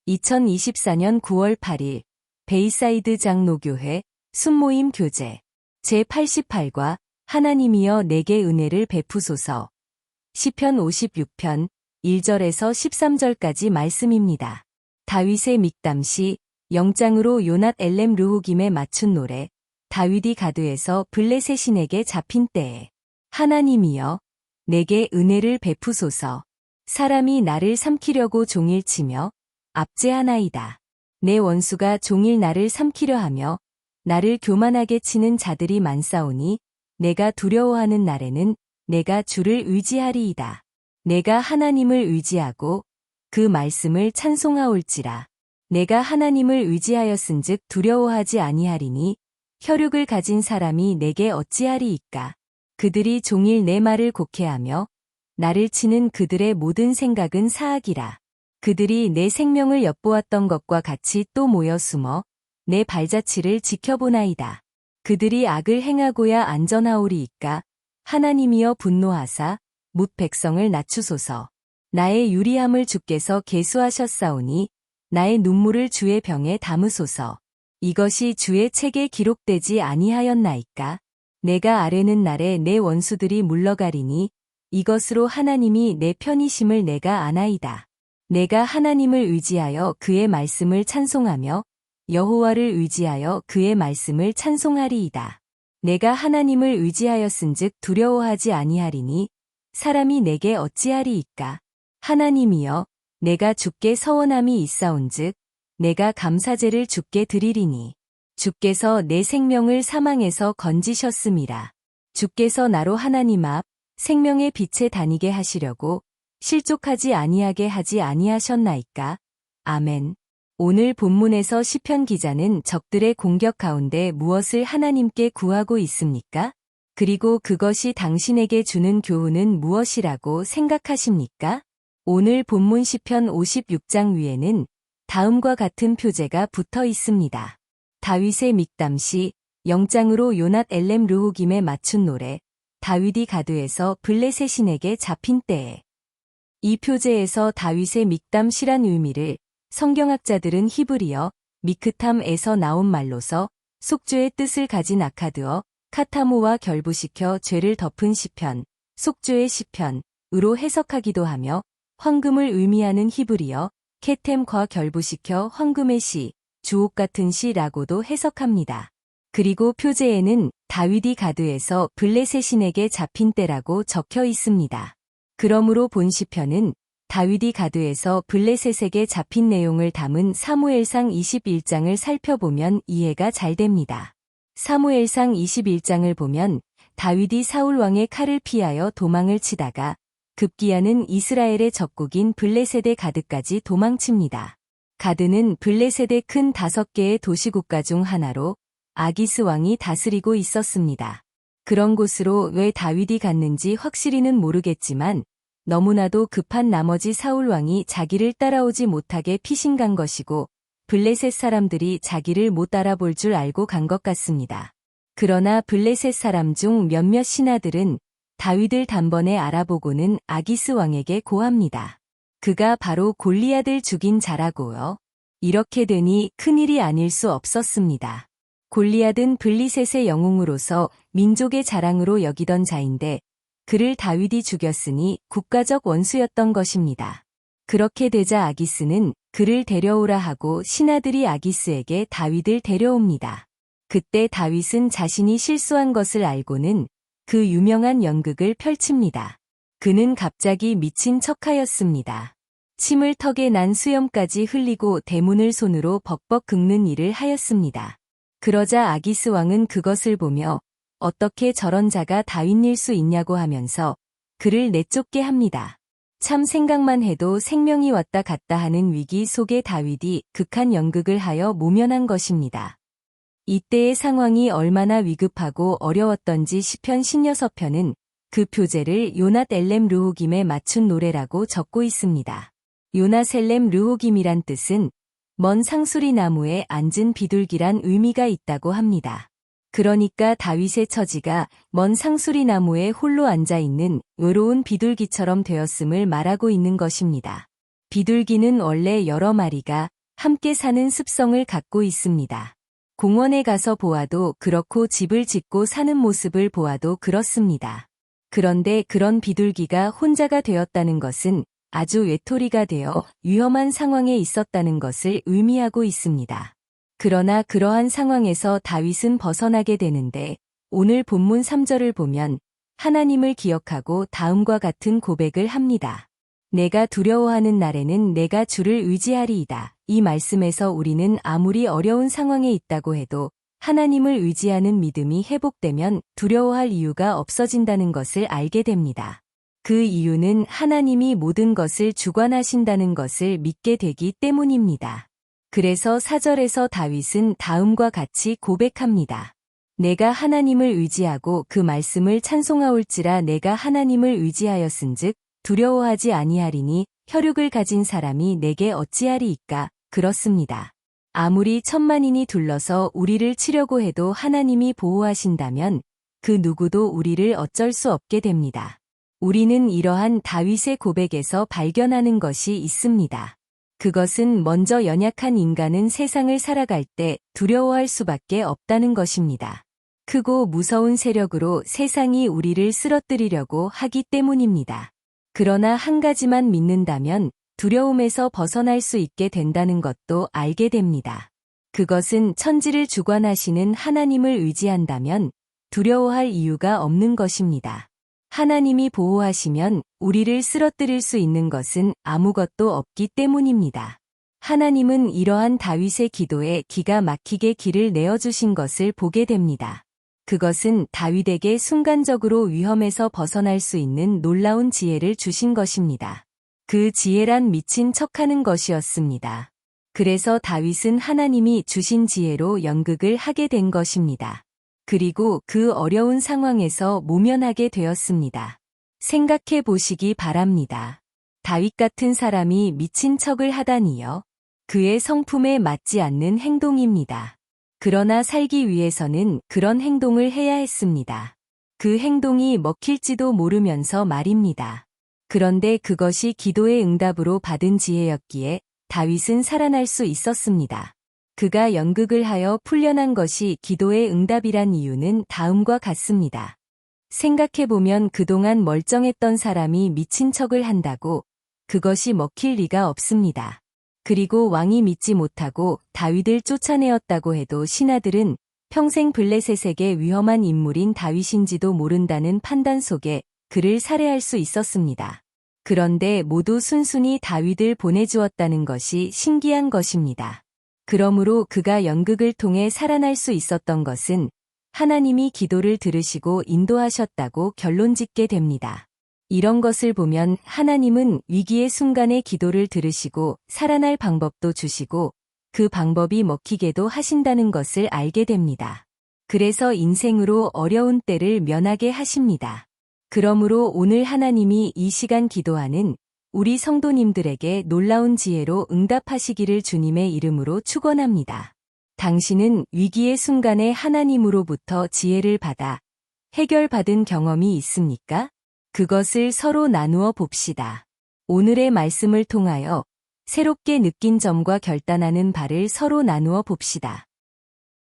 2024년 9월 8일 베이사이드 장로교회 순모임 교제 제88과 하나님이여 내게 은혜를 베푸소서 시편 56편 1절에서 13절까지 말씀입니다. 다윗의 믹담시 영장으로 요낫 엘렘 르호김에 맞춘 노래 다윗이 가드에서 블레셋 신에게 잡힌 때에 하나님이여 내게 은혜를 베푸소서 사람이 나를 삼키려고 종일치며 압제하나이다. 내 원수가 종일 나를 삼키려 하며 나를 교만하게 치는 자들이 많사오니 내가 두려워하는 날에는 내가 주를 의지하리이다. 내가 하나님을 의지하고 그 말씀을 찬송하올지라. 내가 하나님을 의지하였은즉 두려워하지 아니하리니 혈육을 가진 사람이 내게 어찌하리이까. 그들이 종일 내 말을 곡해하며 나를 치는 그들의 모든 생각은 사악이라. 그들이 내 생명을 엿보았던 것과 같이 또 모여 숨어 내 발자취를 지켜보나이다. 그들이 악을 행하고야 안전하오리이까. 하나님이여 분노하사 뭇 백성을 낮추소서. 나의 유리함을 주께서 계수하셨사오니 나의 눈물을 주의 병에 담으소서. 이것이 주의 책에 기록되지 아니하였나이까. 내가 아뢰는 날에 내 원수들이 물러가리니 이것으로 하나님이 내 편이심을 내가 아나이다. 내가 하나님을 의지하여 그의 말씀을 찬송하며 여호와를 의지하여 그의 말씀을 찬송하리이다. 내가 하나님을 의지하였은즉 두려워하지 아니하리니 사람이 내게 어찌하리이까. 하나님이여 내가 주께 서원함이 있사온즉 내가 감사제를 주께 드리리니 주께서 내 생명을 사망에서 건지셨음이라. 주께서 나로 하나님 앞 생명의 빛에 다니게 하시려고 실족하지 아니하게 하지 아니하셨나이까. 아멘. 오늘 본문에서 시편 기자는 적들의 공격 가운데 무엇을 하나님께 구하고 있습니까? 그리고 그것이 당신에게 주는 교훈은 무엇이라고 생각하십니까? 오늘 본문 시편 56장 위에는 다음과 같은 표제가 붙어 있습니다. 다윗의 믹담시 영장으로 요낫 엘렘 르호김에 맞춘 노래 다윗이 가드에서 블레셋 신에게 잡힌 때에. 이 표제에서 다윗의 믹담시란 의미를 성경학자들은 히브리어 미크탐에서 나온 말로서 속죄의 뜻을 가진 아카드어 카타모와 결부시켜 죄를 덮은 시편, 속죄의 시편으로 해석하기도 하며 황금을 의미하는 히브리어 케템과 결부시켜 황금의 시, 주옥 같은 시라고도 해석합니다. 그리고 표제에는 다윗이 가드에서 블레셋 신에게 잡힌 때라고 적혀 있습니다. 그러므로 본 시편은 다윗이 가드에서 블레셋에게 잡힌 내용을 담은 사무엘상 21장을 살펴보면 이해가 잘 됩니다. 사무엘상 21장을 보면 다윗이 사울 왕의 칼을 피하여 도망을 치다가 급기야는 이스라엘의 적국인 블레셋의 가드까지 도망칩니다. 가드는 블레셋의 큰 5개의 도시국가 중 하나로 아기스 왕이 다스리고 있었습니다. 그런 곳으로 왜 다윗이 갔는지 확실히는 모르겠지만 너무나도 급한 나머지 사울 왕이 자기를 따라오지 못하게 피신간 것이고 블레셋 사람들이 자기를 못 알아볼 줄 알고 간 것 같습니다. 그러나 블레셋 사람 중 몇몇 신하들은 다윗을 단번에 알아보고는 아기스 왕에게 고합니다. 그가 바로 골리앗을 죽인 자라고요. 이렇게 되니 큰일이 아닐 수 없었습니다. 골리앗은 블레셋의 영웅으로서 민족의 자랑으로 여기던 자인데 그를 다윗이 죽였으니 국가적 원수였던 것입니다. 그렇게 되자 아기스는 그를 데려오라 하고 신하들이 아기스에게 다윗을 데려옵니다. 그때 다윗은 자신이 실수한 것을 알고는 그 유명한 연극을 펼칩니다. 그는 갑자기 미친 척하였습니다. 침을 턱에 난 수염까지 흘리고 대문을 손으로 벅벅 긁는 일을 하였습니다. 그러자 아기스 왕은 그것을 보며 어떻게 저런 자가 다윗일 수 있냐고 하면서 그를 내쫓게 합니다. 참 생각만 해도 생명이 왔다 갔다 하는 위기 속에 다윗이 극한 연극을 하여 모면한 것입니다. 이때의 상황이 얼마나 위급하고 어려웠던지 시편 16편은 그 표제를 요낫 엘렘 르호김에 맞춘 노래라고 적고 있습니다. 요낫 엘렘 르호김이란 뜻은 먼 상수리 나무에 앉은 비둘기란 의미가 있다고 합니다. 그러니까 다윗의 처지가 먼 상수리 나무에 홀로 앉아있는 외로운 비둘기처럼 되었음을 말하고 있는 것입니다. 비둘기는 원래 여러 마리가 함께 사는 습성을 갖고 있습니다. 공원에 가서 보아도 그렇고 집을 짓고 사는 모습을 보아도 그렇습니다. 그런데 그런 비둘기가 혼자가 되었다는 것은 아주 외톨이가 되어 위험한 상황에 있었다는 것을 의미하고 있습니다. 그러나 그러한 상황에서 다윗은 벗어나게 되는데 오늘 본문 3절을 보면 하나님을 기억하고 다음과 같은 고백을 합니다. 내가 두려워하는 날에는 내가 주를 의지하리이다. 이 말씀에서 우리는 아무리 어려운 상황에 있다고 해도 하나님을 의지하는 믿음이 회복되면 두려워할 이유가 없어진다는 것을 알게 됩니다. 그 이유는 하나님이 모든 것을 주관하신다는 것을 믿게 되기 때문입니다. 그래서 4절에서 다윗은 다음과 같이 고백합니다. 내가 하나님을 의지하고 그 말씀을 찬송하올지라 내가 하나님을 의지하였은즉 두려워하지 아니하리니 혈육을 가진 사람이 내게 어찌하리이까. 그렇습니다. 아무리 천만인이 둘러서 우리를 치려고 해도 하나님이 보호하신다면 그 누구도 우리를 어쩔 수 없게 됩니다. 우리는 이러한 다윗의 고백에서 발견하는 것이 있습니다. 그것은 먼저 연약한 인간은 세상을 살아갈 때 두려워할 수밖에 없다는 것입니다. 크고 무서운 세력으로 세상이 우리를 쓰러뜨리려고 하기 때문입니다. 그러나 한 가지만 믿는다면 두려움에서 벗어날 수 있게 된다는 것도 알게 됩니다. 그것은 천지를 주관하시는 하나님을 의지한다면 두려워할 이유가 없는 것입니다. 하나님이 보호하시면 우리를 쓰러뜨릴 수 있는 것은 아무것도 없기 때문입니다. 하나님은 이러한 다윗의 기도에 기가 막히게 길을 내어주신 것을 보게 됩니다. 그것은 다윗에게 순간적으로 위험에서 벗어날 수 있는 놀라운 지혜를 주신 것입니다. 그 지혜란 미친 척하는 것이었습니다. 그래서 다윗은 하나님이 주신 지혜로 연극을 하게 된 것입니다. 그리고 그 어려운 상황에서 모면하게 되었습니다. 생각해 보시기 바랍니다. 다윗 같은 사람이 미친 척을 하다니요. 그의 성품에 맞지 않는 행동입니다. 그러나 살기 위해서는 그런 행동을 해야 했습니다. 그 행동이 먹힐지도 모르면서 말입니다. 그런데 그것이 기도의 응답으로 받은 지혜였기에 다윗은 살아날 수 있었습니다. 그가 연극을 하여 풀려난 것이 기도의 응답이란 이유는 다음과 같습니다. 생각해보면 그동안 멀쩡했던 사람이 미친 척을 한다고 그것이 먹힐 리가 없습니다. 그리고 왕이 믿지 못하고 다윗을 쫓아내었다고 해도 신하들은 평생 블레셋에게 위험한 인물인 다윗인지도 모른다는 판단 속에 그를 살해할 수 있었습니다. 그런데 모두 순순히 다윗을 보내주었다는 것이 신기한 것입니다. 그러므로 그가 연극을 통해 살아날 수 있었던 것은 하나님이 기도를 들으시고 인도하셨다고 결론짓게 됩니다. 이런 것을 보면 하나님은 위기의 순간에 기도를 들으시고 살아날 방법도 주시고 그 방법이 먹히게도 하신다는 것을 알게 됩니다. 그래서 인생으로 어려운 때를 면하게 하십니다. 그러므로 오늘 하나님이 이 시간 기도하는 우리 성도님들에게 놀라운 지혜로 응답하시기를 주님의 이름으로 축원합니다. 당신은 위기의 순간에 하나님으로부터 지혜를 받아 해결받은 경험이 있습니까? 그것을 서로 나누어 봅시다. 오늘의 말씀을 통하여 새롭게 느낀 점과 결단하는 바를 서로 나누어 봅시다.